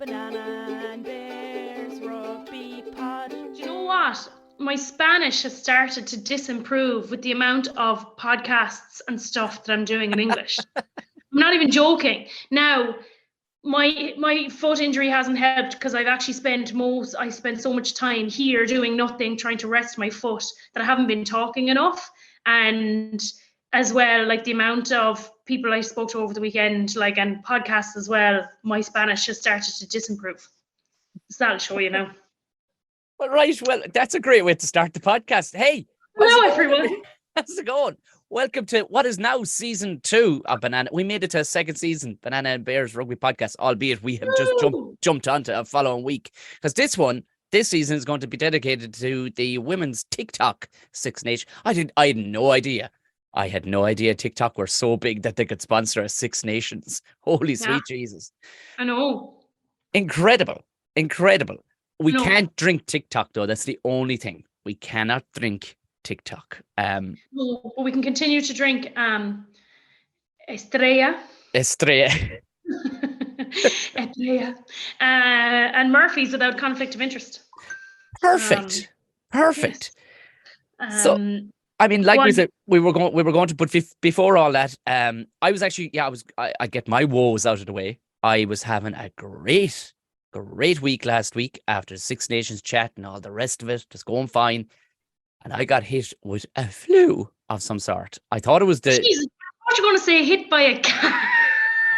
Banana and Bears Rugby Pod. Do you know what? My Spanish has started to disimprove with the amount of podcasts and stuff that I'm doing in English. I'm not even joking. Now, my foot injury hasn't helped because I spent so much time here doing nothing, trying to rest my foot, that I haven't been talking enough. And as well, like the amount of people I spoke to over the weekend, like, and podcasts as well, my Spanish has started to disimprove. So that'll show you now. Well, right. Well, that's a great way to start the podcast. Hey, hello everyone. How's it going? Welcome to what is now season 2 of Banana. We made it to a second season, Banana and Bears Rugby Podcast, albeit we have just jumped onto a following week. Because this season is going to be dedicated to the women's TikTok Six Nations. I had no idea. I had no idea TikTok were so big that they could sponsor a Six Nations. Holy sweet Jesus. I know. Incredible. We can't drink TikTok, though. That's the only thing. We cannot drink TikTok. No, but we can continue to drink Estrella. Estrella. And Murphy's without conflict of interest. Perfect. Yes. So, I mean, like we said, we were going to, but before all that, I was actually, I get my woes out of the way. I was having a great week last week after Six Nations chat and all the rest of it, just going fine. And I got hit with a flu of some sort. I thought it was Jesus, what you going to say, hit by a car?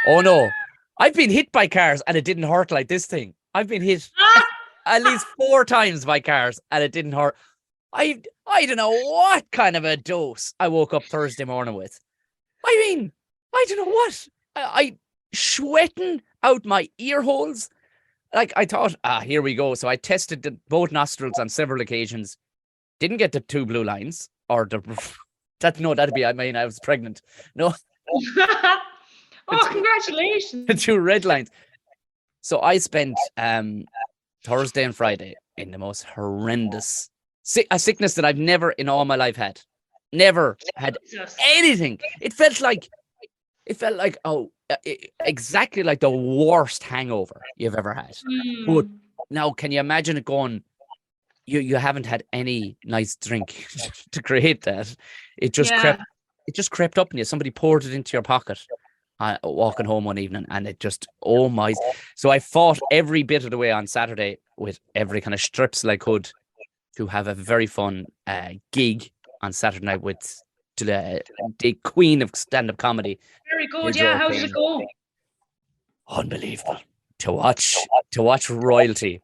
Oh no, I've been hit by cars and it didn't hurt like this thing. I've been hit at least 4 times by cars and it didn't hurt. I don't know what kind of a dose I woke up Thursday morning with. I mean, I don't know what. I sweating out my ear holes. Like, I thought, here we go. So I tested both nostrils on several occasions. Didn't get the 2 blue lines. Or that'd be, I mean, I was pregnant. No. Oh, congratulations. The 2 red lines. So I spent Thursday and Friday in the most horrendous a sickness that I've never in all my life had. Never had anything. It felt like exactly like the worst hangover you've ever had. But now, can you imagine it going? You haven't had any nice drink to create that. It just crept up in you. Somebody poured it into your pocket, walking home one evening, and it just, oh my! So I fought every bit of the way on Saturday with every kind of stripsel I could to have a very fun gig on Saturday night with the queen of stand-up comedy. Very good. Yeah, how did it go? Unbelievable. To watch royalty.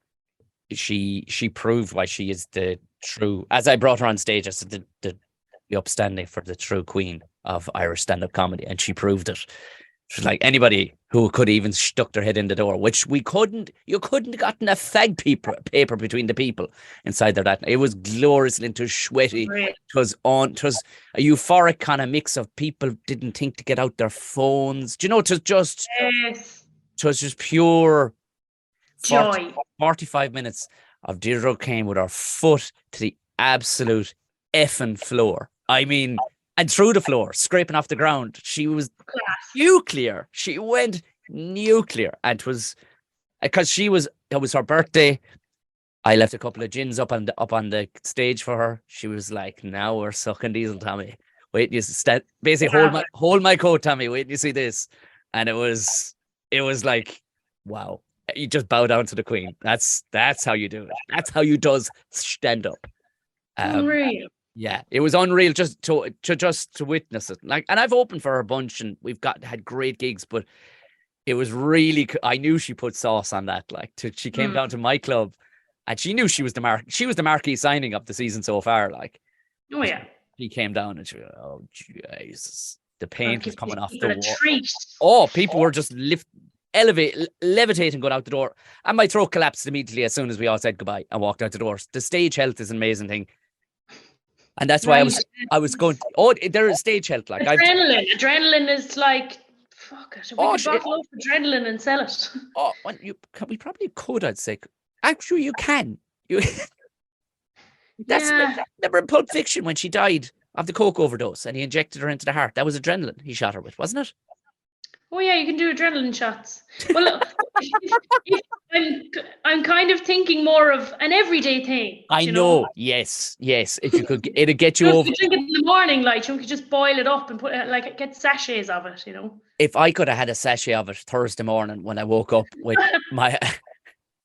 She proved why she is the true, as I brought her on stage, I said the upstanding for the true queen of Irish stand-up comedy, and she proved it. She's like anybody who could even stuck their head in the door, which we couldn't. You couldn't have gotten a fag paper between the people inside there. That it was gloriously into sweaty. Right. It was a euphoric kind of mix of people didn't think to get out their phones. Do you know? It was just pure joy. 45 minutes of Deirdre O'Kane with her foot to the absolute effing floor. I mean, and through the floor, scraping off the ground. She was nuclear. She went nuclear. And it was because it was her birthday. I left a couple of gins up on the stage for her. She was like, now we're sucking diesel, Tommy. Wait, you basically hold my coat, Tommy. Wait, you see this. And it was like, wow. You just bow down to the queen. That's how you do it. That's how you does stand up. Unreal. Yeah, it was unreal just to witness it. Like, and I've opened for her a bunch, and we've had great gigs, but it was really. I knew she put sauce on that. Like, she came down to my club, and she knew she was the marquee signing of the season so far. Like, oh yeah, she came down and she was, oh Jesus, the paint was coming off the wall. Treat. Oh, people were just levitating going out the door, and my throat collapsed immediately as soon as we all said goodbye and walked out the doors. The stage health is an amazing thing, and that's why I was going. Oh, there is stage health. Like adrenaline is like, fuck it. We could bottle up adrenaline and sell it. Oh, we probably could. I'd say actually you can. Remember in Pulp Fiction when she died of the coke overdose and he injected her into the heart. That was adrenaline he shot her with, wasn't it? Oh yeah, you can do adrenaline shots. Well, look, I'm kind of thinking more of an everyday thing. I You know. know, Yes. If you could, it'd get you just over. to drink it in the morning, like you could just boil it up and put it, like get sachets of it. You know. If I could have had a sachet of it Thursday morning when I woke up with my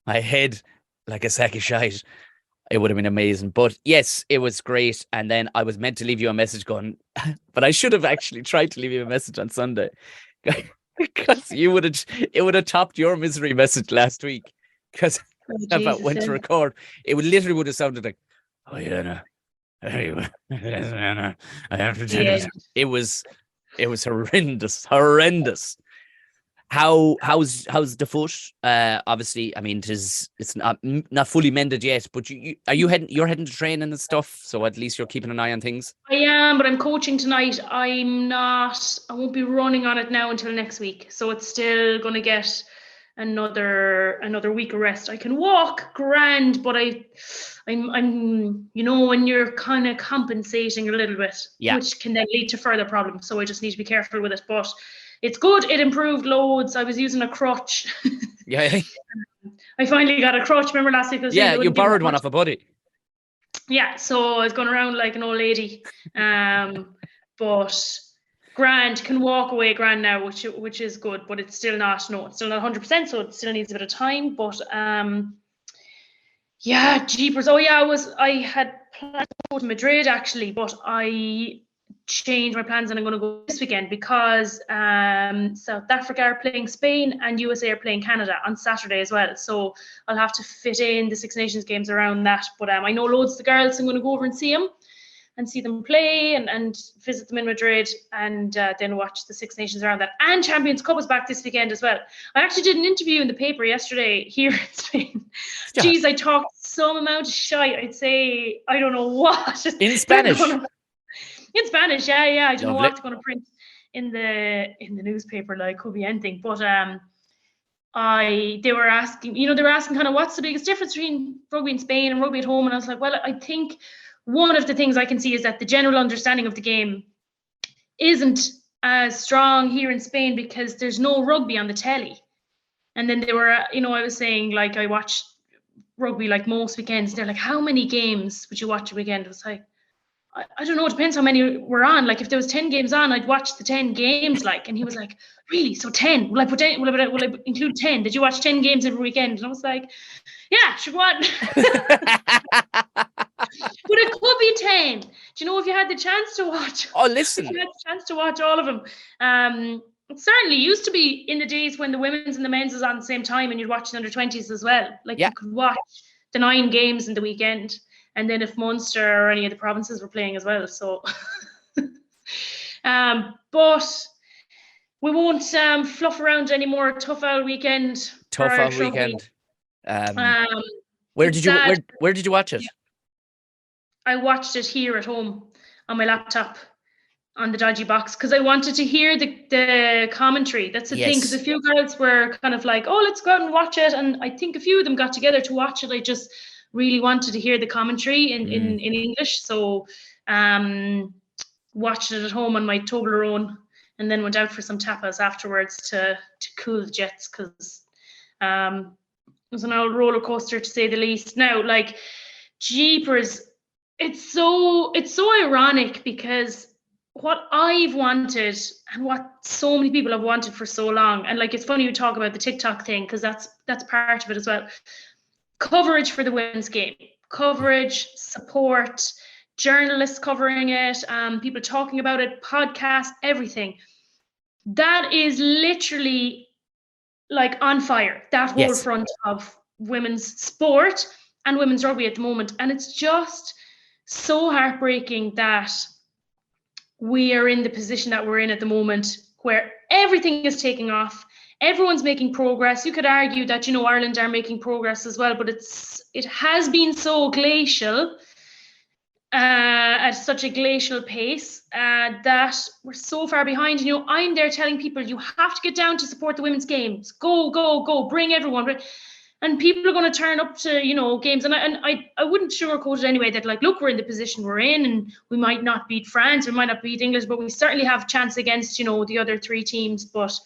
my head like a sack of shite, it would have been amazing. But yes, it was great. And then I was meant to leave you a message going, but I should have actually tried to leave you a message on Sunday because it would have topped your misery message last week. Because Oh, if I Jesus, went to record, it would have sounded like, oh yeah, no. Anyway, I have to tell yeah. you, it was horrendous. How's the foot? Obviously, I mean, it's not fully mended yet, but you're heading to training and stuff, so at least you're keeping an eye on things. I am, but I'm coaching tonight. I won't be running on it now until next week. So it's still going to get another week of rest. I can walk grand, but I'm when you're kind of compensating a little bit, Yeah. which can then lead to further problems. So I just need to be careful with it. But it's good. It improved loads. I was using a crutch. Yeah. I finally got a crutch. Remember last week? Yeah, you borrowed one off a buddy. Yeah, so I was going around like an old lady, but grand, can walk away grand now, which is good, but it's still not 100%, so it still needs a bit of time. But yeah, jeepers. Oh yeah, I had planned to go to Madrid actually, but I changed my plans and I'm going to go this weekend because South Africa are playing Spain and USA are playing Canada on Saturday as well. So I'll have to fit in the Six Nations games around that. But I know loads of the girls, so I'm going to go over and see them play and visit them in Madrid and then watch the Six Nations around that. And Champions Cup is back this weekend as well. I actually did an interview in the paper yesterday here in Spain. Yeah. Jeez, I talked some amount of shite. I'd say, I don't know what. In Spanish? In Spanish, yeah. I don't know Lovely. what it's going to print in the newspaper, like could be anything. But they were asking kind of what's the biggest difference between rugby in Spain and rugby at home, and I was like, well, I think one of the things I can see is that the general understanding of the game isn't as strong here in Spain because there's no rugby on the telly. And then they were, I was saying like I watched rugby like most weekends. They're like, how many games would you watch a weekend? It was like, I don't know, it depends how many were on. Like if there was 10 games on, I'd watch the 10 games. Like, and he was like, really? So 10? Will I include 10? Did you watch 10 games every weekend? And I was like, yeah, sure, go on. But it could be 10. Do you know if you had the chance to watch? Oh, listen. If you had the chance to watch all of them. It certainly used to be in the days when the women's and the men's was on the same time and you'd watch the under 20s as well. Like you could watch the 9 games in the weekend. And then if Munster or any of the provinces were playing as well. So, but we won't fluff around anymore. Tough out weekend. Where did you watch it? Yeah. I watched it here at home on my laptop on the dodgy box because I wanted to hear the commentary. That's the thing, because a few girls were kind of like, oh, let's go out and watch it. And I think a few of them got together to watch it. I just really wanted to hear the commentary in English. So watched it at home on my Toblerone and then went out for some tapas afterwards to cool the jets because it was an old roller coaster to say the least. Now, like, jeepers, it's so ironic because what I've wanted and what so many people have wanted for so long, and like it's funny you talk about the TikTok thing because that's part of it as well. Coverage for the women's game, coverage, support, journalists covering it, people talking about it, podcasts, everything. That is literally like on fire, that whole front of women's sport and women's rugby at the moment. And it's just so heartbreaking that we are in the position that we're in at the moment where everything is taking off. Everyone's making progress. You could argue that, Ireland are making progress as well, but it has been so glacial, at such a glacial pace, that we're so far behind. I'm there telling people you have to get down to support the women's games. Go, bring everyone. And people are going to turn up to, games. And I wouldn't sugarcoat it anyway that, like, look, we're in the position we're in and we might not beat France, we might not beat England, but we certainly have a chance against, the other 3 teams. But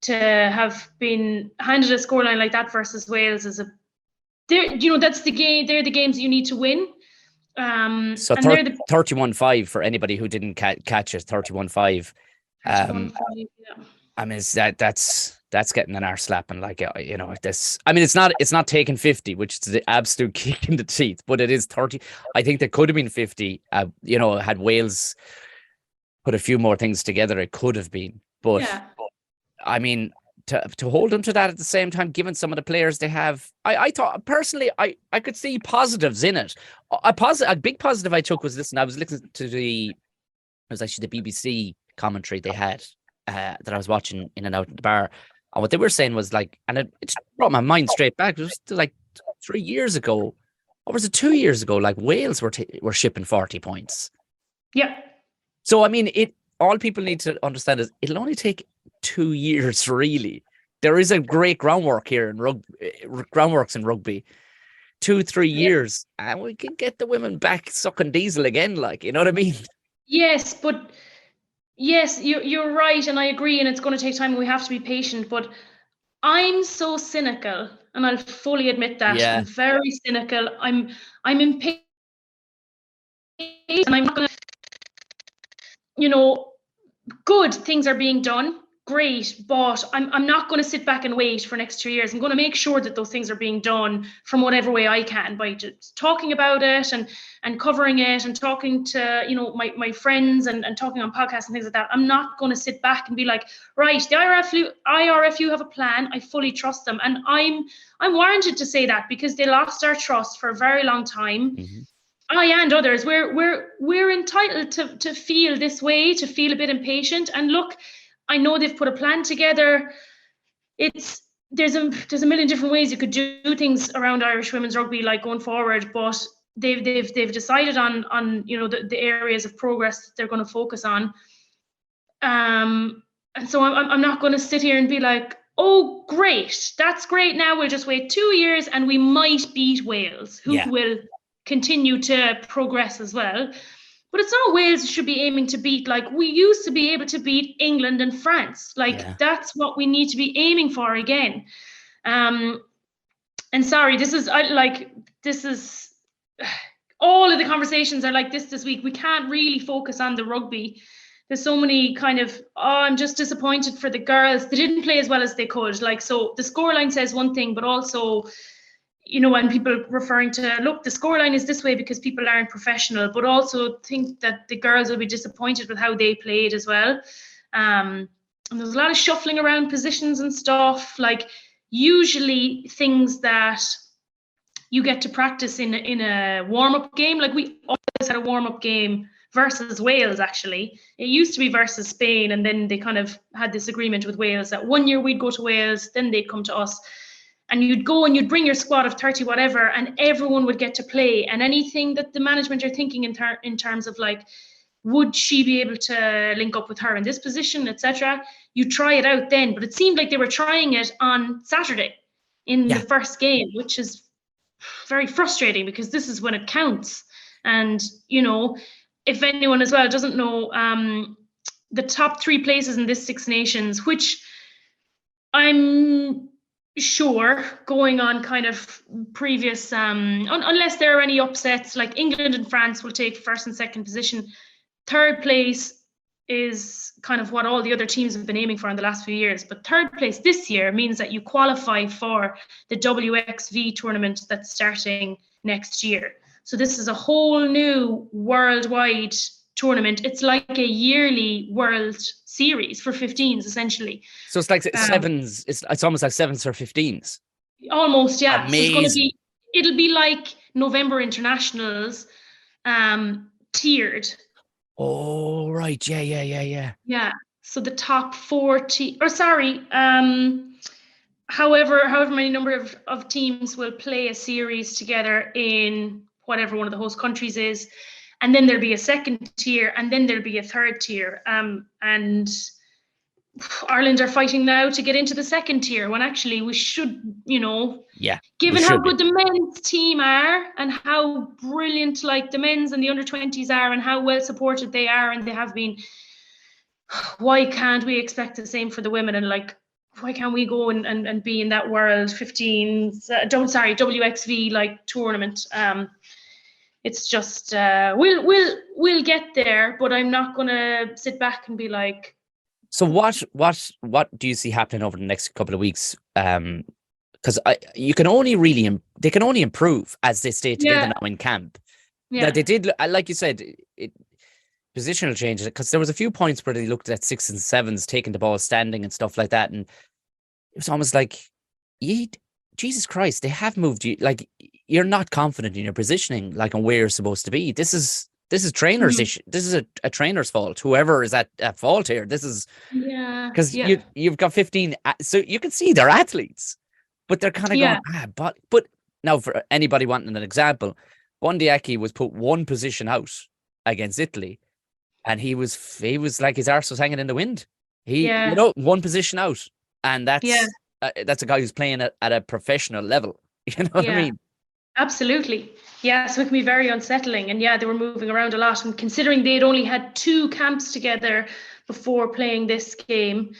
to have been handed a scoreline like that versus Wales is that's the game. They're the games you need to win. So 31-5 for anybody who didn't catch it. 31-5. 31-5, yeah. I mean, that's getting an arse slapping. Like, this. I mean, it's not taking 50, which is the absolute kick in the teeth, but it is 30. I think there could have been 50. Had Wales put a few more things together, it could have been. But I mean, to hold them to that at the same time, given some of the players they have, I thought personally, I could see positives in it. A big positive I took was, listen, I was listening to it was actually the BBC commentary they had that I was watching in and out of the bar. And what they were saying was like, and it brought my mind straight back. It was like 3 years ago, or was it 2 years ago? Like Wales were shipping 40 points. Yeah. So I mean, all people need to understand is it'll only take 2 years, really. There is a great groundwork here in groundworks in rugby. 2-3 years, and we can get the women back sucking diesel again. Like, you know what I mean? Yes, but yes, you're right, and I agree, and it's going to take time, and we have to be patient. But I'm so cynical, and I'll fully admit that. Yeah. I'm very cynical. I'm impatient, and I'm not going to, good things are being done. Great, but I'm not going to sit back and wait for next 2 years. I'm going to make sure that those things are being done from whatever way I can, by just talking about it and covering it and talking to my friends and talking on podcasts and things like that. I'm not going to sit back and be like, right, the IRFU have a plan. I fully trust them, and I'm warranted to say that because they lost our trust for a very long time. Mm-hmm. I and others, we're entitled to feel this way, to feel a bit impatient. And look, I know they've put a plan together. There's a million different ways you could do things around Irish women's rugby, like going forward, but they've decided on the areas of progress that they're going to focus on. And so I'm not going to sit here and be like, oh, great, that's great. Now we'll just wait 2 years and we might beat Wales, who will continue to progress as well. But it's not Wales should be aiming to beat. Like, we used to be able to beat England and France. Like, that's what we need to be aiming for again. And sorry, this is all of the conversations are like this week. We can't really focus on the rugby. There's so many kind of, I'm just disappointed for the girls. They didn't play as well as they could. Like, so the scoreline says one thing, but also, when people referring to, look, the scoreline is this way because people aren't professional, but also think that the girls will be disappointed with how they played as well. And there's a lot of shuffling around positions and stuff, like usually things that you get to practice in a warm-up game. Like, we always had a warm-up game versus Wales, actually. It used to be versus Spain, and then they kind of had this agreement with Wales that 1 year we'd go to Wales, then they'd come to us. And you'd go and you'd bring your squad of 30 whatever, and everyone would get to play. And anything that the management are thinking in terms of, like, would she be able to link up with her in this position, etc., you try it out then. But it seemed like they were trying it on Saturday in the first game, which is very frustrating because this is when it counts. And, if anyone as well doesn't know, the top 3 places in this Six Nations, which I'm sure, going on kind of previous, unless there are any upsets, like England and France will take first and second position. Third place is kind of what all the other teams have been aiming for in the last few years. But third place this year means that you qualify for the WXV tournament that's starting next year. So this is a whole new worldwide tournament. It's like a yearly World Series for 15s, essentially. So it's like sevens. It's almost like sevens or 15s. Almost, yeah. Amazing. So it'll be like November internationals, tiered. Oh, right. Yeah. Yeah. So the top 40, however many number of teams will play a series together in whatever one of the host countries is. And then there'll be a second tier, and then there'll be a third tier. And Ireland are fighting now to get into the second tier, when actually we should, given how good the men's team are and how brilliant, like, the men's and the under-20s are and how well supported they are and they have been, why can't we expect the same for the women? And, like, why can't we go and be in that World 15? WXV like tournament. It's just we'll get there, but I'm not gonna sit back and be like. So what do you see happening over the next couple of weeks? Because they can only improve as they stay together now in camp. Yeah. Now, they did, like you said, positional changes, because there was a few points where they looked at 6s and 7s taking the ball standing and stuff like that, and it was almost like, Jesus Christ, they have moved you. Like, you're not confident in your positioning, like on where you're supposed to be. This is trainer's issue. This is a trainer's fault. Whoever is at fault here. This is because you've got 15, so you can see they're athletes, but they're kind of going, but now for anybody wanting an example, Bundyaki was put one position out against Italy, and he was like his arse was hanging in the wind. One position out, and that's a guy who's playing at a professional level. You know what I mean? Absolutely. Yeah, so it can be very unsettling. And they were moving around a lot. And considering they'd only had 2 camps together before playing this game,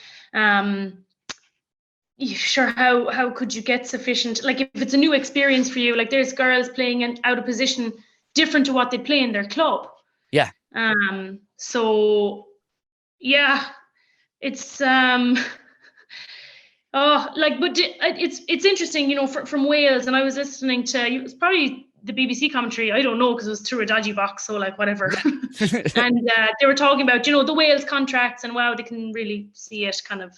sure, how could you get sufficient? Like, if it's a new experience for you, like there's girls playing out of position different to what they play in their club. Yeah. So yeah, it's but it's interesting, from Wales, and I was listening to, it was probably the BBC commentary, I don't know, because it was through a dodgy box, so like whatever. And they were talking about, the Wales contracts, and wow, they can really see it kind of,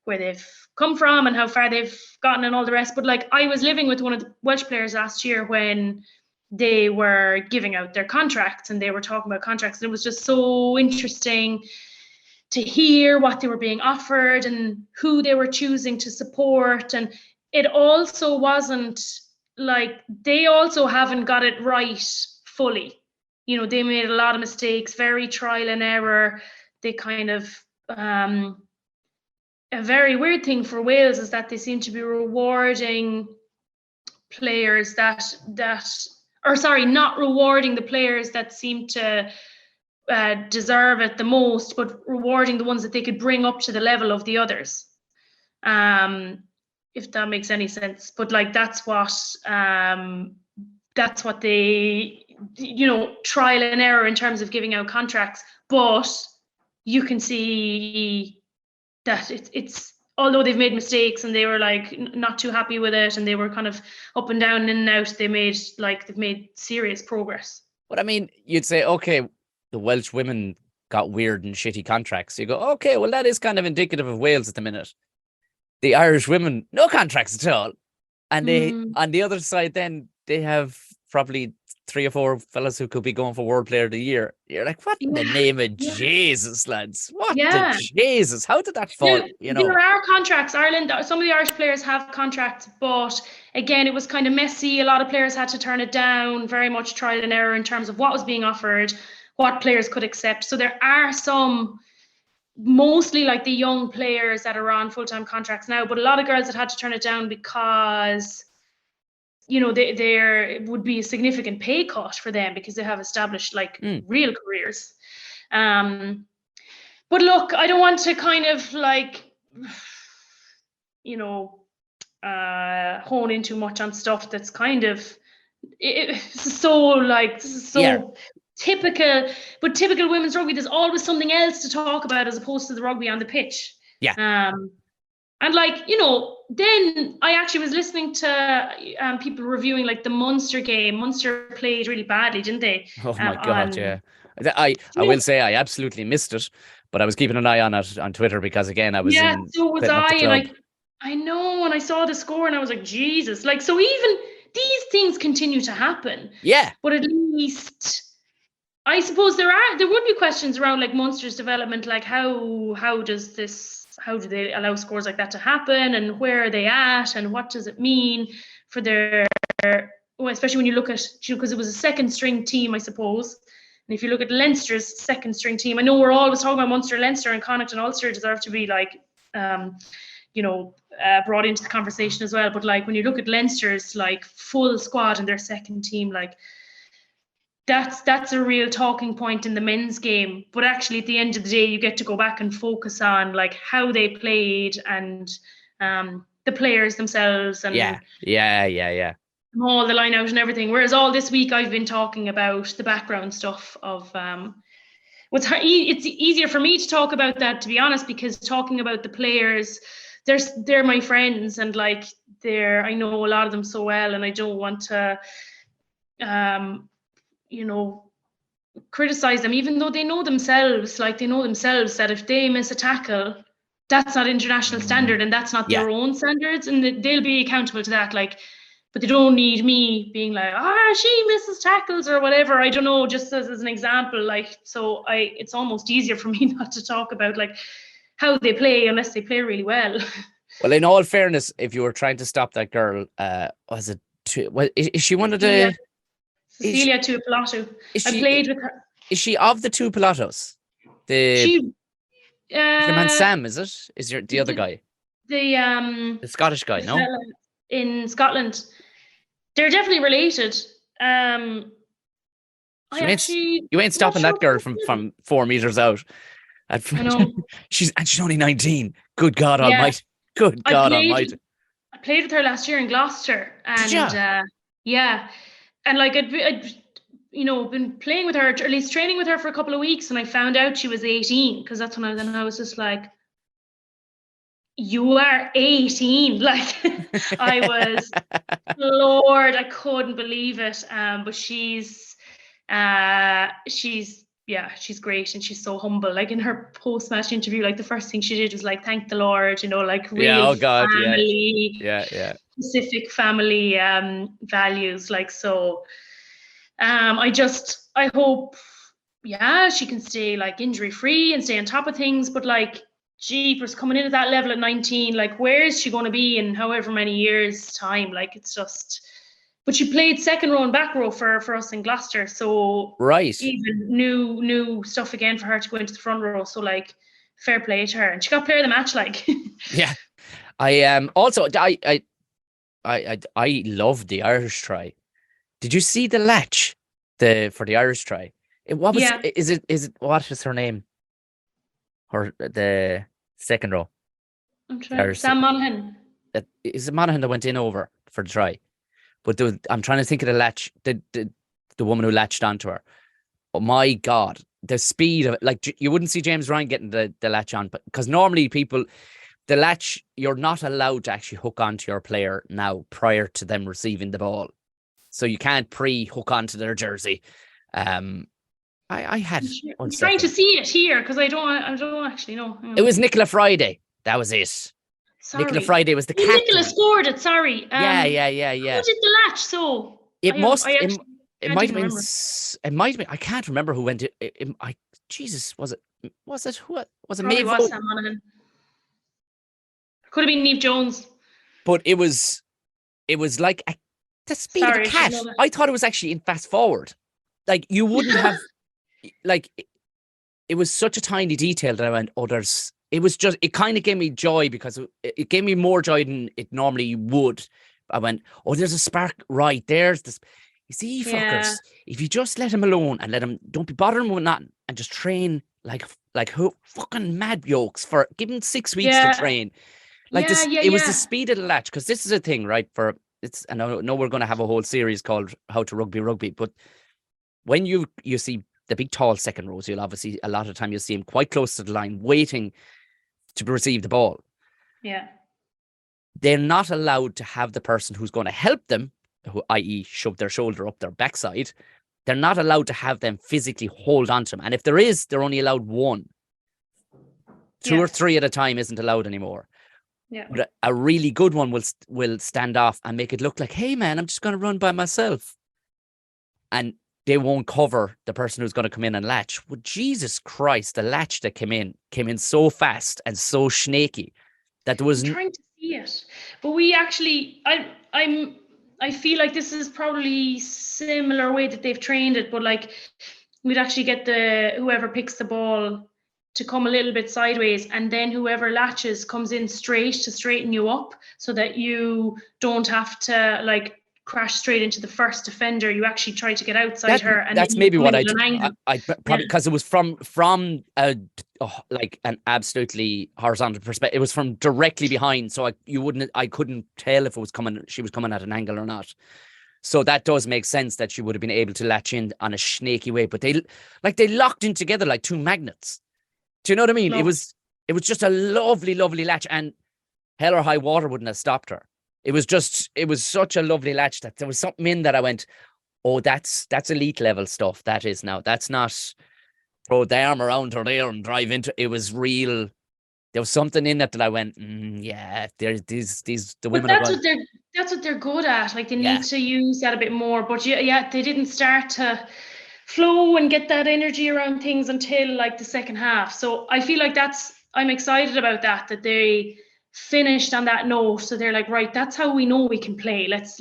where they've come from and how far they've gotten and all the rest. But like, I was living with one of the Welsh players last year when they were giving out their contracts, and they were talking about contracts, and it was just so interesting to hear what they were being offered and who they were choosing to support. And it also wasn't like, they also haven't got it right fully. They made a lot of mistakes, very trial and error. They kind of, a very weird thing for Wales is that they seem to be rewarding players not rewarding the players that seem to deserve it the most, but rewarding the ones that they could bring up to the level of the others, if that makes any sense. But like, that's what they, trial and error in terms of giving out contracts. But you can see that it's although they've made mistakes and they were like not too happy with it, and they were kind of up and down, in and out, they've made serious progress. But I mean, you'd say, okay, the Welsh women got weird and shitty contracts. You go, okay, well, that is kind of indicative of Wales at the minute. The Irish women, no contracts at all. And they, on the other side, then they have probably 3 or 4 fellas who could be going for World Player of the Year. You're like, what in the name of Jesus, lads? What the Jesus? How did that fall? There are contracts. Ireland, some of the Irish players have contracts, but again, it was kind of messy. A lot of players had to turn it down, very much trial and error in terms of what was being offered, what players could accept. So there are some, mostly like the young players that are on full-time contracts now, but a lot of girls that had to turn it down because there would be a significant pay cut for them because they have established real careers. But look, I don't want to kind of hone in too much on stuff that's kind of typical. But typical women's rugby, there's always something else to talk about as opposed to the rugby on the pitch. Yeah. And then I actually was listening to people reviewing the Munster game. Munster played really badly, didn't they? Oh my God, yeah. I will say I absolutely missed it, but I was keeping an eye on it on Twitter because, again, I was so was I, and I know, and I saw the score and I was like, Jesus. So even these things continue to happen. Yeah. But at least I suppose there would be questions around Munster's development, how do they allow scores like that to happen, and where are they at, and what does it mean for their, especially when you look at, because it was a second string team, I suppose. And if you look at Leinster's second string team, I know we're always talking about Munster, Leinster, and Connacht and Ulster deserve to be brought into the conversation as well. But when you look at Leinster's full squad and their second team, that's a real talking point in the men's game. But actually, at the end of the day, you get to go back and focus on like how they played and the players themselves and all the line out and everything. Whereas all this week, I've been talking about the background stuff of it's easier for me to talk about that, to be honest, because talking about the players, they're my friends, and like I know a lot of them so well, and I don't want to criticize them, even though they know themselves that if they miss a tackle, that's not international standard and that's not their own standards, and they'll be accountable to that. Like, but they don't need me being like, she misses tackles or whatever. I don't know, just as an example. Like, so it's almost easier for me not to talk about like how they play unless they play really well. Well, in all fairness, if you were trying to stop that girl, is she one of the... Cecilia Tuipulotu. I played with her. Is she of the Tuipulotus? The man Sam, is it? Is the other guy? The Scottish guy, no? In Scotland. They're definitely related. You ain't stopping that girl from 4 meters out. I know. she's only 19. Good God Almighty. Good God Almighty. I played with her last year in Gloucester, and and like I'd been playing with her, or at least training with her for a couple of weeks, and I found out she was 18, because that's when I was just like, you are 18. Like, I was floored. I couldn't believe it. But she's great, and she's so humble. Like, in her post-match interview, like the first thing she did was like thank the Lord, like real family, specific family values. Like, so I hope she can stay like injury free and stay on top of things, but like, jeepers, coming in at that level at 19, like, where is she going to be in however many years time? Like, it's just... But she played second row and back row for us in Gloucester, so even new stuff again for her to go into the front row. So like, fair play to her, and she got player of the match. Like, I also I loved the Irish try. Did you see the latch for the Irish try? Is it what is her name? Or the second row? I'm trying. Sam Monaghan. Is it Monaghan that went in over for the try? But I'm trying to think of the latch, the woman who latched onto her. Oh my God, the speed of it! Like, you wouldn't see James Ryan getting the latch on, but because normally the latch, you're not allowed to actually hook onto your player now prior to them receiving the ball, so you can't pre-hook onto their jersey. I had... I'm trying to see it here because I don't actually know. It was Nicola Friday. That was it. Sorry. Nicola Friday was the captain. Nicola scored it. Sorry. Yeah. Who did the latch? So it might have been. It might have been. I can't remember who went. Jesus, was it? Who was it? Probably was Sam Monaghan. Could have been Niamh Jones. But it was like the speed of a cat. I thought it was actually in fast forward. Like, you wouldn't have... Like, it was such a tiny detail that I went, it kind of gave me joy, because it gave me more joy than it normally would. I went, there's a spark right there's this. You see, fuckers, if you just let him alone and don't be bothering him with nothing, and just train like who fucking mad yokes give him 6 weeks to train. Like, it was the speed of the latch, because this is a thing, right? And I know we're going to have a whole series called How to Rugby, but when you see the big tall second rows, you'll obviously, a lot of time, you'll see him quite close to the line waiting to receive the ball. Yeah. They're not allowed to have the person who's going to help them, i.e. shove their shoulder up their backside. They're not allowed to have them physically hold on to them. And if there is, they're only allowed one. Two or three at a time isn't allowed anymore. Yeah. But a really good one will stand off and make it look like, hey man, I'm just going to run by myself. And they won't cover the person who's going to come in and latch. Well, Jesus Christ, the latch that came in so fast and so snaky that there was... I'm trying to see it. But we actually, I feel like this is probably similar way that they've trained it, but like, we'd actually get whoever picks the ball to come a little bit sideways, and then whoever latches comes in straight to straighten you up, so that you don't have to like crash straight into the first defender. You actually try to get outside her, and that's then maybe you what come I in at an angle. I probably, because it was from like an absolutely horizontal perspective. It was from directly behind, so I couldn't tell if she was coming at an angle or not. So that does make sense that she would have been able to latch in on a snaky way. But they locked in together like two magnets. Do you know what I mean? No. It was just a lovely, lovely latch, and hell or high water wouldn't have stopped her. It was such a lovely latch that there was something in that I went, oh, that's elite level stuff. That is now. That's not throw the arm around her there and drive into. It was real. There was something in it that I went, yeah. There's the women. But that's what they're good at. Like they need to use that a bit more. But yeah, they didn't start to flow and get that energy around things until like the second half. So I feel like I'm excited about that they finished on that note. So they're like, right, that's how we know we can play. Let's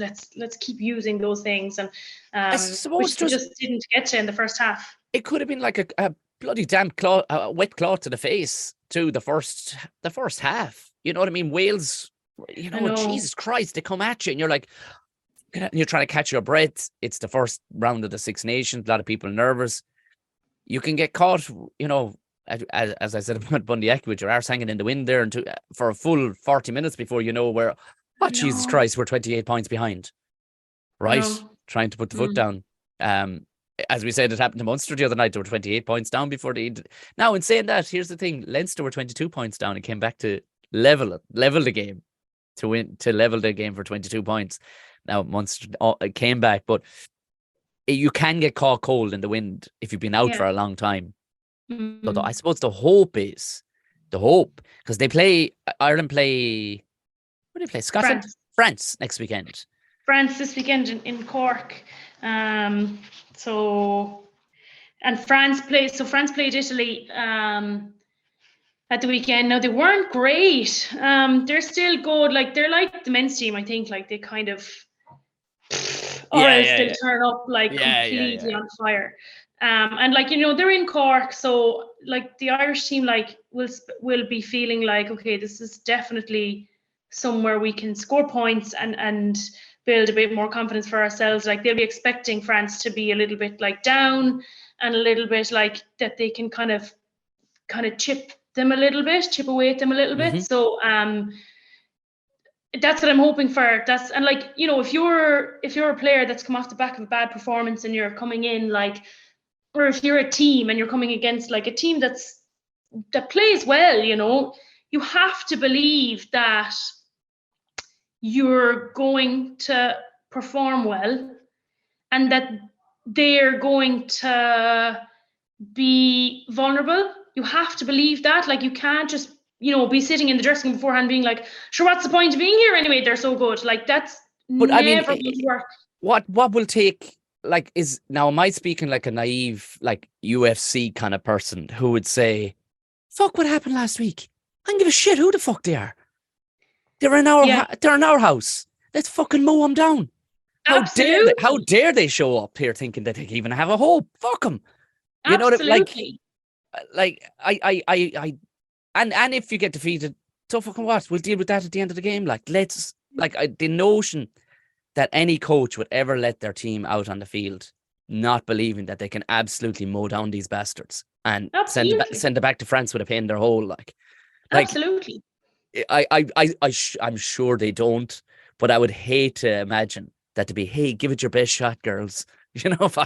keep using those things. And I suppose which they just didn't get to in the first half. It could have been like a bloody damp cloth, a wet cloth to the face to the first half. You know what I mean? Wales, Jesus Christ, they come at you and you're like, you're trying to catch your breath. It's the first round of the Six Nations. A lot of people are nervous. You can get caught, as I said about Bundy Eck, with your arse hanging in the wind there for a full 40 minutes before you know where, Jesus Christ, we're 28 points behind. Right? Trying to put the foot down. As we said, it happened to Munster the other night. They were 28 points down before they... Now, in saying that, here's the thing. Leinster were 22 points down and came back to level the game to level the game for 22 points. Now, Munster came back, but you can get caught cold in the wind if you've been out for a long time. Mm-hmm. So I suppose the hope, because Ireland play... Where do they play? Scotland? France next weekend. France this weekend in Cork. France played Italy at the weekend. Now they weren't great. They're still good. Like they're like the men's team, I think. Like they kind of turn up like completely on fire. And like they're in Cork, so like the Irish team like will be feeling like, okay, this is definitely somewhere we can score points and build a bit more confidence for ourselves. Like they'll be expecting France to be a little bit like down and a little bit like that they can kind of chip away at them a little bit. So that's what I'm hoping for. And like, if you're a player that's come off the back of a bad performance and you're coming in like, or if you're a team and you're coming against like a team that plays well, you have to believe that you're going to perform well and that they're going to be vulnerable. You have to believe that. Like you can't just, be sitting in the dressing room beforehand being like, sure, what's the point of being here anyway? They're so good. Like that's never going to work. What will take, like, is now, am I speaking like a naive, like UFC kind of person who would say, fuck what happened last week? I don't give a shit who the fuck they are. They're in our house. Let's fucking mow them down. How dare they show up here thinking that they can even have a hope? Fuck them. You know what? Like and if you get defeated, so fucking what? We'll deal with that at the end of the game. Like the notion that any coach would ever let their team out on the field, not believing that they can absolutely mow down these bastards and send it back to France with a pain in their hole. Like absolutely. I'm sure they don't, but I would hate to imagine that to be, hey, give it your best shot, girls. If I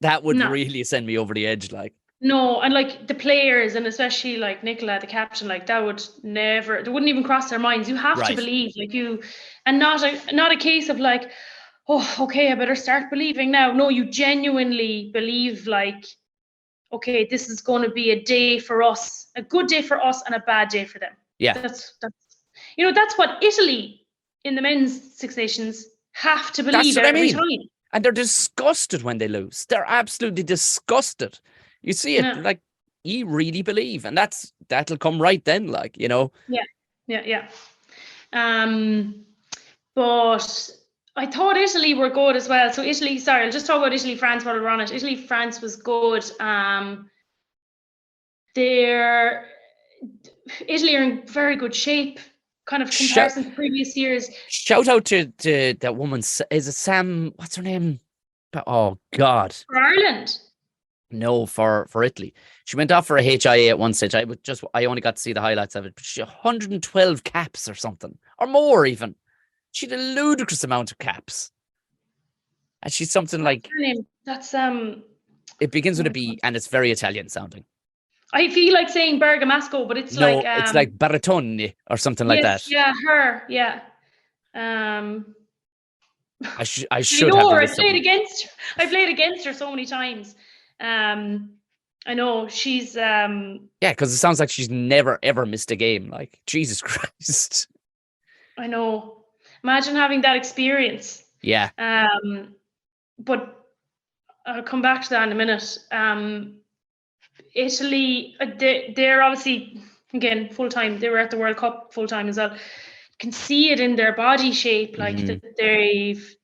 that would really send me over the edge. Like, no, and like the players, and especially like Nicola, the captain, like that they wouldn't even cross their minds. You have to believe, like and not a case of like, oh, okay, I better start believing now. No, you genuinely believe like, okay, this is going to be a day for us, a good day for us and a bad day for them. Yeah. That's what Italy in the men's Six Nations have to believe every time. And they're disgusted when they lose. They're absolutely disgusted. You see it, like, you really believe, and that'll come right then, like, Yeah. But I thought Italy were good as well. So Italy, sorry, I'll just talk about Italy, France while we're on it. Italy, France was good. Italy are in very good shape kind of comparison to previous years. Shout out to that woman. Is it Sam? What's her name? Oh God. For Ireland. No, for Italy. She went off for a HIA at one stage. I only got to see the highlights of it, but she 112 caps or something, or more even. She had a ludicrous amount of caps. And she's something like, her name? That's it begins with a B and it's very Italian sounding. I feel like saying Bergamasco, but it's like it's like Baratoni or something like that. Yeah, her, yeah. I should I have know the her. list I played against her so many times. I know she's yeah, because it sounds like she's never ever missed a game. Like, Jesus Christ. I know. Imagine having that experience. Yeah. But I'll come back to that in a minute. Italy, they're obviously, again, full-time. They were at the World Cup full-time as well. You can see it in their body shape, like that they've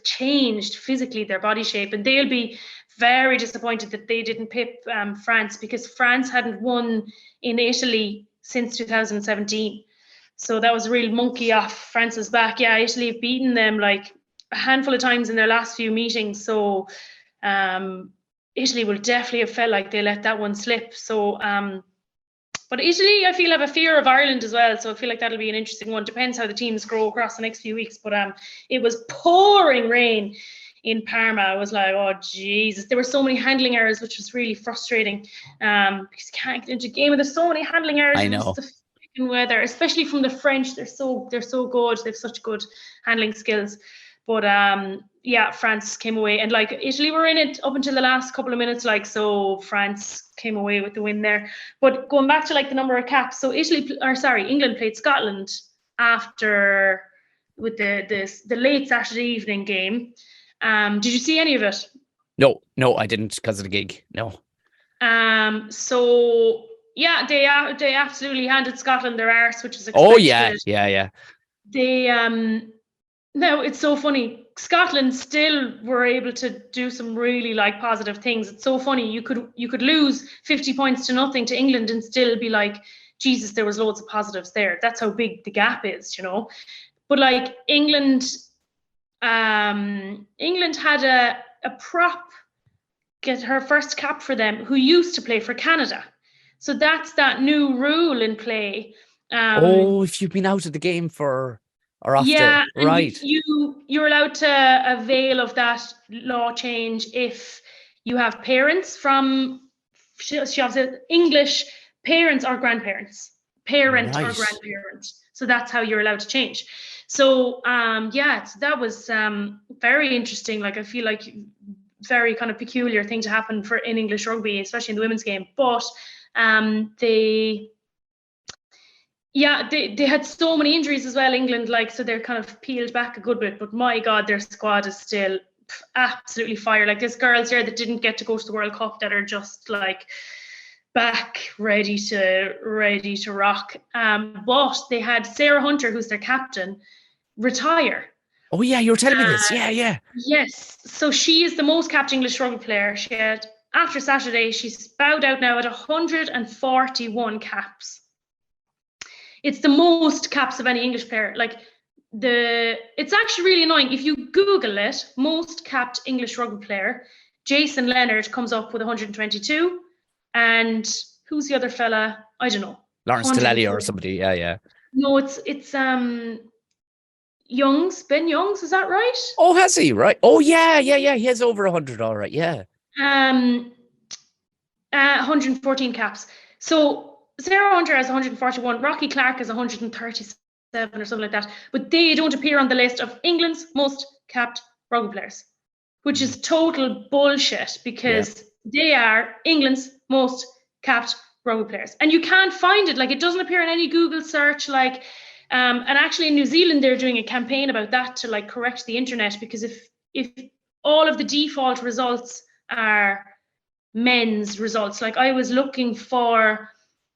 changed physically, their body shape, and they'll be very disappointed that they didn't pip France, because France hadn't won in Italy since 2017. So that was a real monkey off France's back. Yeah, Italy have beaten them like a handful of times in their last few meetings. So Italy will definitely have felt like they let that one slip. So, but Italy, I feel, have a fear of Ireland as well. So I feel like that'll be an interesting one. Depends how the teams grow across the next few weeks. But it was pouring rain in Parma. I was like, oh Jesus, there were so many handling errors, which was really frustrating. Because you can't get into a game, and there's so many handling errors. I know. The freaking weather, especially from the French, they're so good. They have such good handling skills. But yeah, France came away, and like Italy were in it up until the last couple of minutes, like, so France came away with the win there. But going back to like the number of caps, so England played Scotland after with the late Saturday evening game. Did you see any of it? No, I didn't, because of the gig. No. So yeah, they absolutely handed Scotland their arse, which is expected. Oh yeah. They no, it's so funny. Scotland still were able to do some really like positive things. It's so funny. You could lose 50 points to nothing to England and still be like, Jesus, there was loads of positives there. That's how big the gap is, you know. But like England had a prop get her first cap for them who used to play for Canada. So that's that new rule in play. If you've been out of the game for or after, yeah, right? You're allowed to avail of that law change if you have parents from she said English parents or grandparents, parent or grandparent. So that's how you're allowed to change. So that was very interesting. Like, I feel like very kind of peculiar thing to happen in English rugby, especially in the women's game. But they had so many injuries as well, England, like, so they're kind of peeled back a good bit. But my God, their squad is still absolutely fire. Like, there's girls there that didn't get to go to the World Cup that are just like back ready to rock. But they had Sarah Hunter, who's their captain, retire. Oh yeah, you were telling me this. Yeah. Yes. So she is the most capped English rugby player. She had, after Saturday, she's bowed out now at 141 caps. It's the most caps of any English player. Like, it's actually really annoying. If you Google it, most capped English rugby player, Jason Leonard comes up with 122. And who's the other fella? I don't know. Lawrence Delaley or somebody. Yeah. No, it's Youngs, Ben Youngs, is that right? Oh, has he? Right. Oh, yeah. He has over 100, all right, yeah. 114 caps. So Sarah Hunter has 141, Rocky Clark has 137 or something like that. But they don't appear on the list of England's most capped rugby players, which is total bullshit, because they are England's most capped rugby players. And you can't find it. Like, it doesn't appear in any Google search, like. And actually in New Zealand, they're doing a campaign about that to like correct the internet, because if all of the default results are men's results, like I was looking for,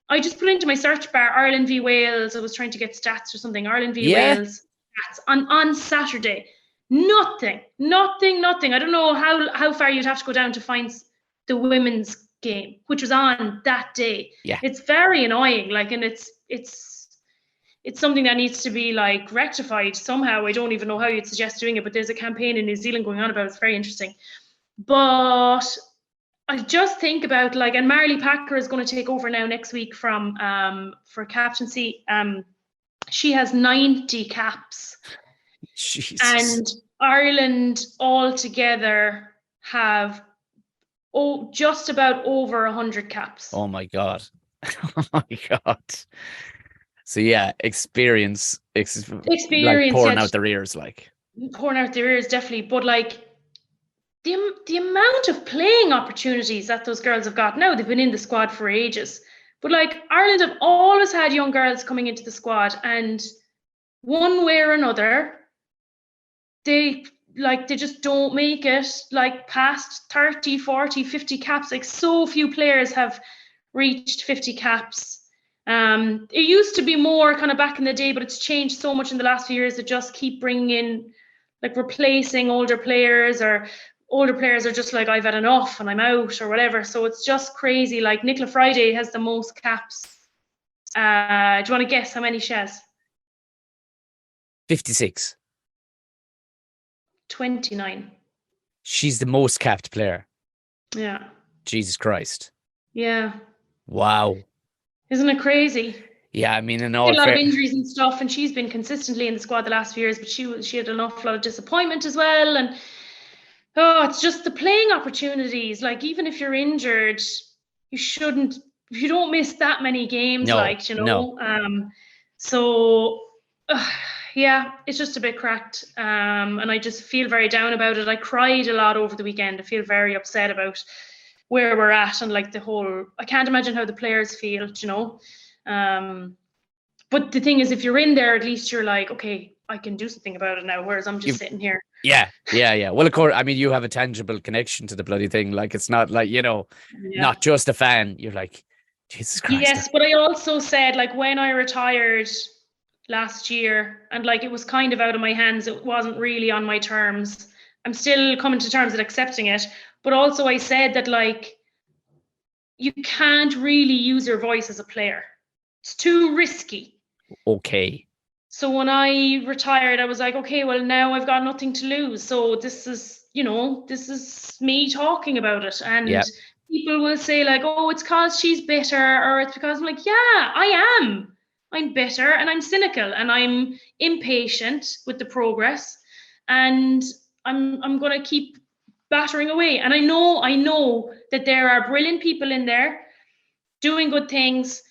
I just put into my search bar Ireland v Wales. I was trying to get stats or something. Ireland v Wales stats on Saturday. Nothing. I don't know how far you'd have to go down to find the women's game, which was on that day. Yeah. It's very annoying. Like, and it's it's something that needs to be like rectified somehow. I don't even know how you'd suggest doing it, but there's a campaign in New Zealand going on about it. It's very interesting. But I just think about like, and Marley Packer is going to take over now next week from for captaincy. She has 90 caps. Jesus. And Ireland altogether have just about over 100 caps. Oh my God. Oh my God. So yeah, experience like pouring out their ears, like pouring out their ears, definitely. But like the amount of playing opportunities that those girls have got now, they've been in the squad for ages. But like Ireland have always had young girls coming into the squad, and one way or another, they just don't make it like past 30, 40, 50 caps. Like so few players have reached 50 caps. It used to be more kind of back in the day, but it's changed so much in the last few years to just keep bringing in, like replacing older players, or older players are just like, I've had enough and I'm out or whatever. So it's just crazy. Like Nicola Friday has the most caps. Do you want to guess how many she has? 56. 29. She's the most capped player. Yeah. Jesus Christ. Yeah. Wow. Isn't it crazy? Yeah, I mean, a lot of injuries and stuff, and she's been consistently in the squad the last few years, but she had an awful lot of disappointment as well. And it's just the playing opportunities. Like even if you're injured, you don't miss that many games. No. So yeah, it's just a bit cracked. And I just feel very down about it. I cried a lot over the weekend. I feel very upset about where we're at, and like I can't imagine how the players feel, but the thing is, if you're in there, at least you're like, okay, I can do something about it now, whereas I'm just sitting here. Yeah. Well, of course, I mean, you have a tangible connection to the bloody thing. Like, it's not like, not just a fan. You're like, Jesus Christ. Yes, but I also said, like, when I retired last year, and like it was kind of out of my hands, it wasn't really on my terms. I'm still coming to terms with accepting it. But also I said that, like, you can't really use your voice as a player. It's too risky. Okay. So when I retired, I was like, okay, well, now I've got nothing to lose. So this is me talking about it. And people will say like, oh, it's because she's bitter, or it's because I'm like, yeah, I am. I'm bitter and I'm cynical and I'm impatient with the progress. And I'm going to keep battering away. And I know that there are brilliant people in there doing good things.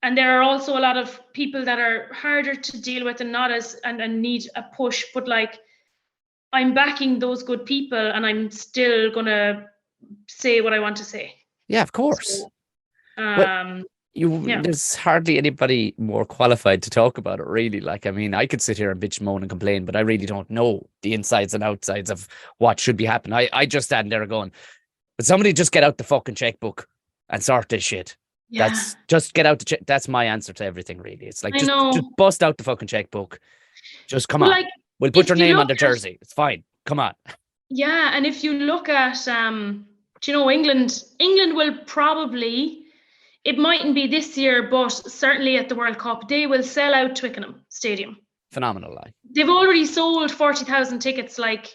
And there are also a lot of people that are harder to deal with and not as and need a push. But like, I'm backing those good people, and I'm still gonna say what I want to say. Yeah, of course. So, there's hardly anybody more qualified to talk about it, really. Like, I mean, I could sit here and bitch, moan, and complain, but I really don't know the insides and outsides of what should be happening. I just stand there going, but somebody just get out the fucking checkbook and sort this shit. Yeah. That's just get out the check. That's my answer to everything, really. It's like, just bust out the fucking checkbook. Just come on. Like, we'll put your name on the jersey. It's fine. Come on. Yeah, and if you look at, England will probably, it mightn't be this year, but certainly at the World Cup, they will sell out Twickenham Stadium. Phenomenal. Like, they've already sold 40,000 tickets. Like,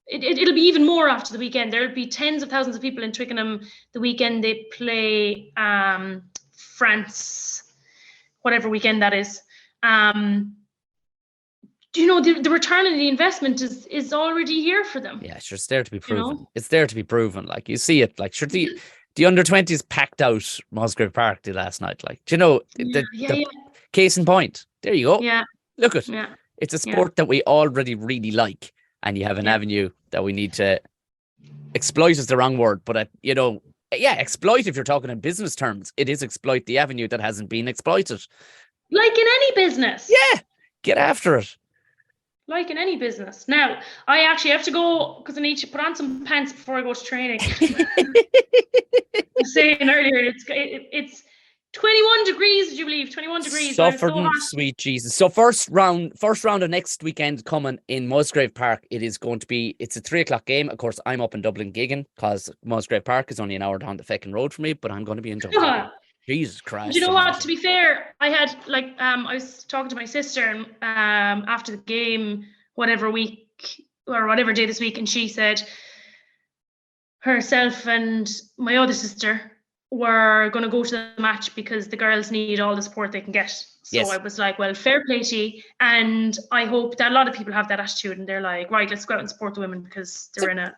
it'll be even more after the weekend. There'll be tens of thousands of people in Twickenham the weekend they play France, whatever weekend that is. The return on the investment is already here for them. Yeah, sure, it's there to be proven. It's there to be proven. Like, you see it. Like, sure, the under-20s packed out Musgrave Park last night. Like, the case in point. There you go. Yeah. Look at it. Yeah. It's a sport that we already really like, and you have an avenue that we need to exploit is the wrong word, but exploit, if you're talking in business terms, it is exploit the avenue that hasn't been exploited. Like in any business. Yeah. Get after it. Like in any business. Now, I actually have to go because I need to put on some pants before I go to training. I was saying earlier, it's 21 degrees, would you believe? 21 degrees. Suffering, sweet Jesus. So first round of next weekend coming in Musgrave Park. It's a 3:00 game. Of course, I'm up in Dublin gigging because Musgrave Park is only an hour down the fucking road for me, but I'm going to be in Dublin. Jesus Christ. Do you know what? To be fair, I had I was talking to my sister after the game, whatever week or whatever day this week, and she said herself and my other sister were going to go to the match because the girls need all the support they can get. So Yes. I was like, well, fair play to you. And I hope that a lot of people have that attitude and they're like, right, let's go out and support the women because they're in a...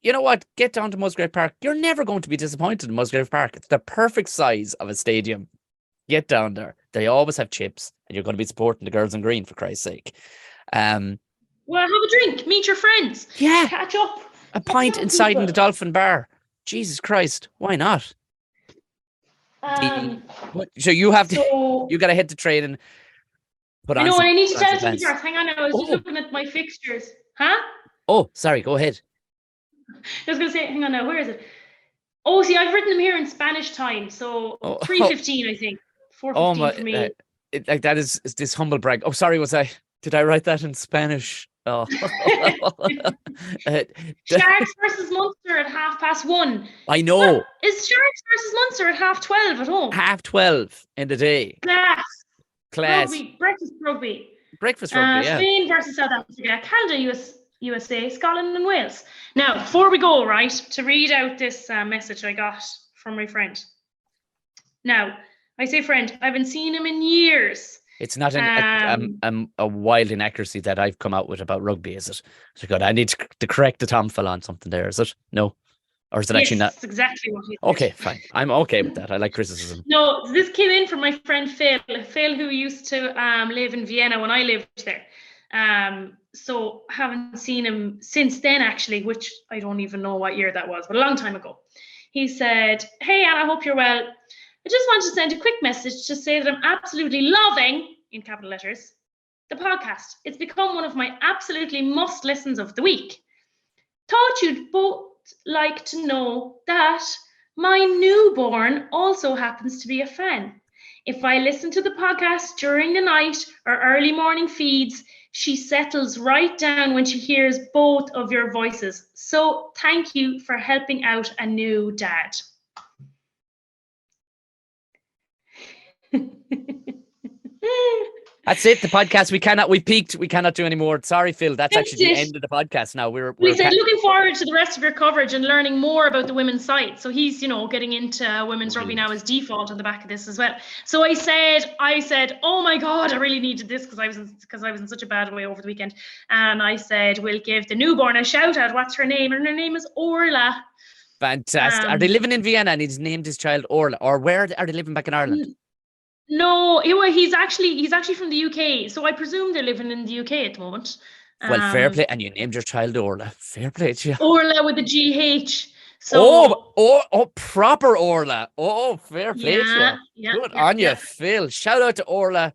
You know what? Get down to Musgrave Park. You're never going to be disappointed in Musgrave Park. It's the perfect size of a stadium. Get down there. They always have chips, and you're going to be supporting the girls in green, for Christ's sake. Well, have a drink. Meet your friends. Yeah. Catch up. A pint inside in the Dolphin Bar. Jesus Christ. Why not? So you have to... You got to head to training. I know, and I need to tell you something, Gareth. Hang on now. I was just looking at my fixtures. Huh? Oh, sorry. Go ahead. I was going to say, hang on now, where is it? Oh, see, I've written them here in Spanish time, so 3:15, I think. 4:15 for me. That is this humble brag. Oh, sorry, did I write that in Spanish? Oh. Sharks versus Munster at 1:30. I know. What? Is Sharks versus Munster at 12:30 at home? 12:30 in the day. Class. Rugby, breakfast rugby. Breakfast rugby, yeah. Spain versus South Africa. Canada, USA, Scotland and Wales. Now, before we go, right, to read out this message I got from my friend. Now, I say friend, I haven't seen him in years. It's not a wild inaccuracy that I've come out with about rugby, is it? So good. I need to correct the Tom fella on something there, is it? No? Or is it actually not? That's exactly what he said. Okay, fine. I'm okay with that. I like criticism. No, this came in from my friend Phil. Phil, who used to live in Vienna when I lived there. So haven't seen him since then, actually, which I don't even know what year that was, but a long time ago. He said, hey, Anna, I hope you're well. I just wanted to send a quick message to say that I'm absolutely loving, in capital letters, the podcast. It's become one of my absolutely must listens of the week. Thought you'd both like to know that my newborn also happens to be a fan. If I listen to the podcast during the night or early morning feeds, she settles right down when she hears both of your voices. So thank you for helping out a new dad. That's it. The podcast. We peaked. We cannot do anymore. Sorry, Phil. That's actually the end of the podcast now. We said looking forward to the rest of your coverage and learning more about the women's site. So he's, getting into women's rugby now as default on the back of this as well. So I said, oh my God, I really needed this because I was in such a bad way over the weekend. And I said, we'll give the newborn a shout out. What's her name? And her name is Orla. Fantastic. Are they living in Vienna and he's named his child Orla? Or where are they living back in Ireland? No, he's actually from the UK, so I presume they're living in the UK at the moment. Well, fair play, and you named your child Orla. Fair play to you. Orla with a GH. So proper Orla. Oh, fair play to you. Good on you, Phil. Shout out to Orla.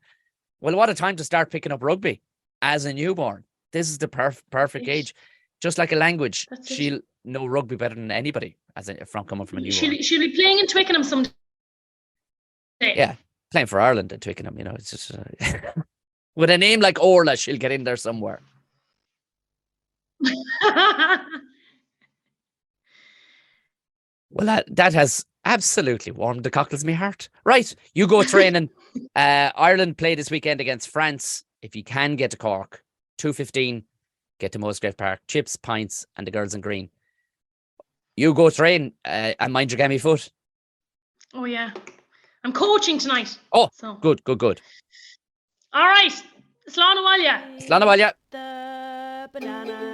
Well, what a time to start picking up rugby as a newborn. This is the perfect age. Just like a language, she'll know rugby better than anybody coming from a newborn. She'll be playing in Twickenham someday. Yeah. Playing for Ireland at Twickenham, it's just with a name like Orla, she'll get in there somewhere. Well, that has absolutely warmed the cockles of my heart. Right, you go training. Ireland play this weekend against France. If you can get to Cork, 2:15, get to Musgrave Park. Chips, pints, and the girls in green. You go train and mind your gammy foot. Oh yeah. I'm coaching tonight. Oh, so. Good. All right. Slán Abhaile. Slán Abhaile. The banana.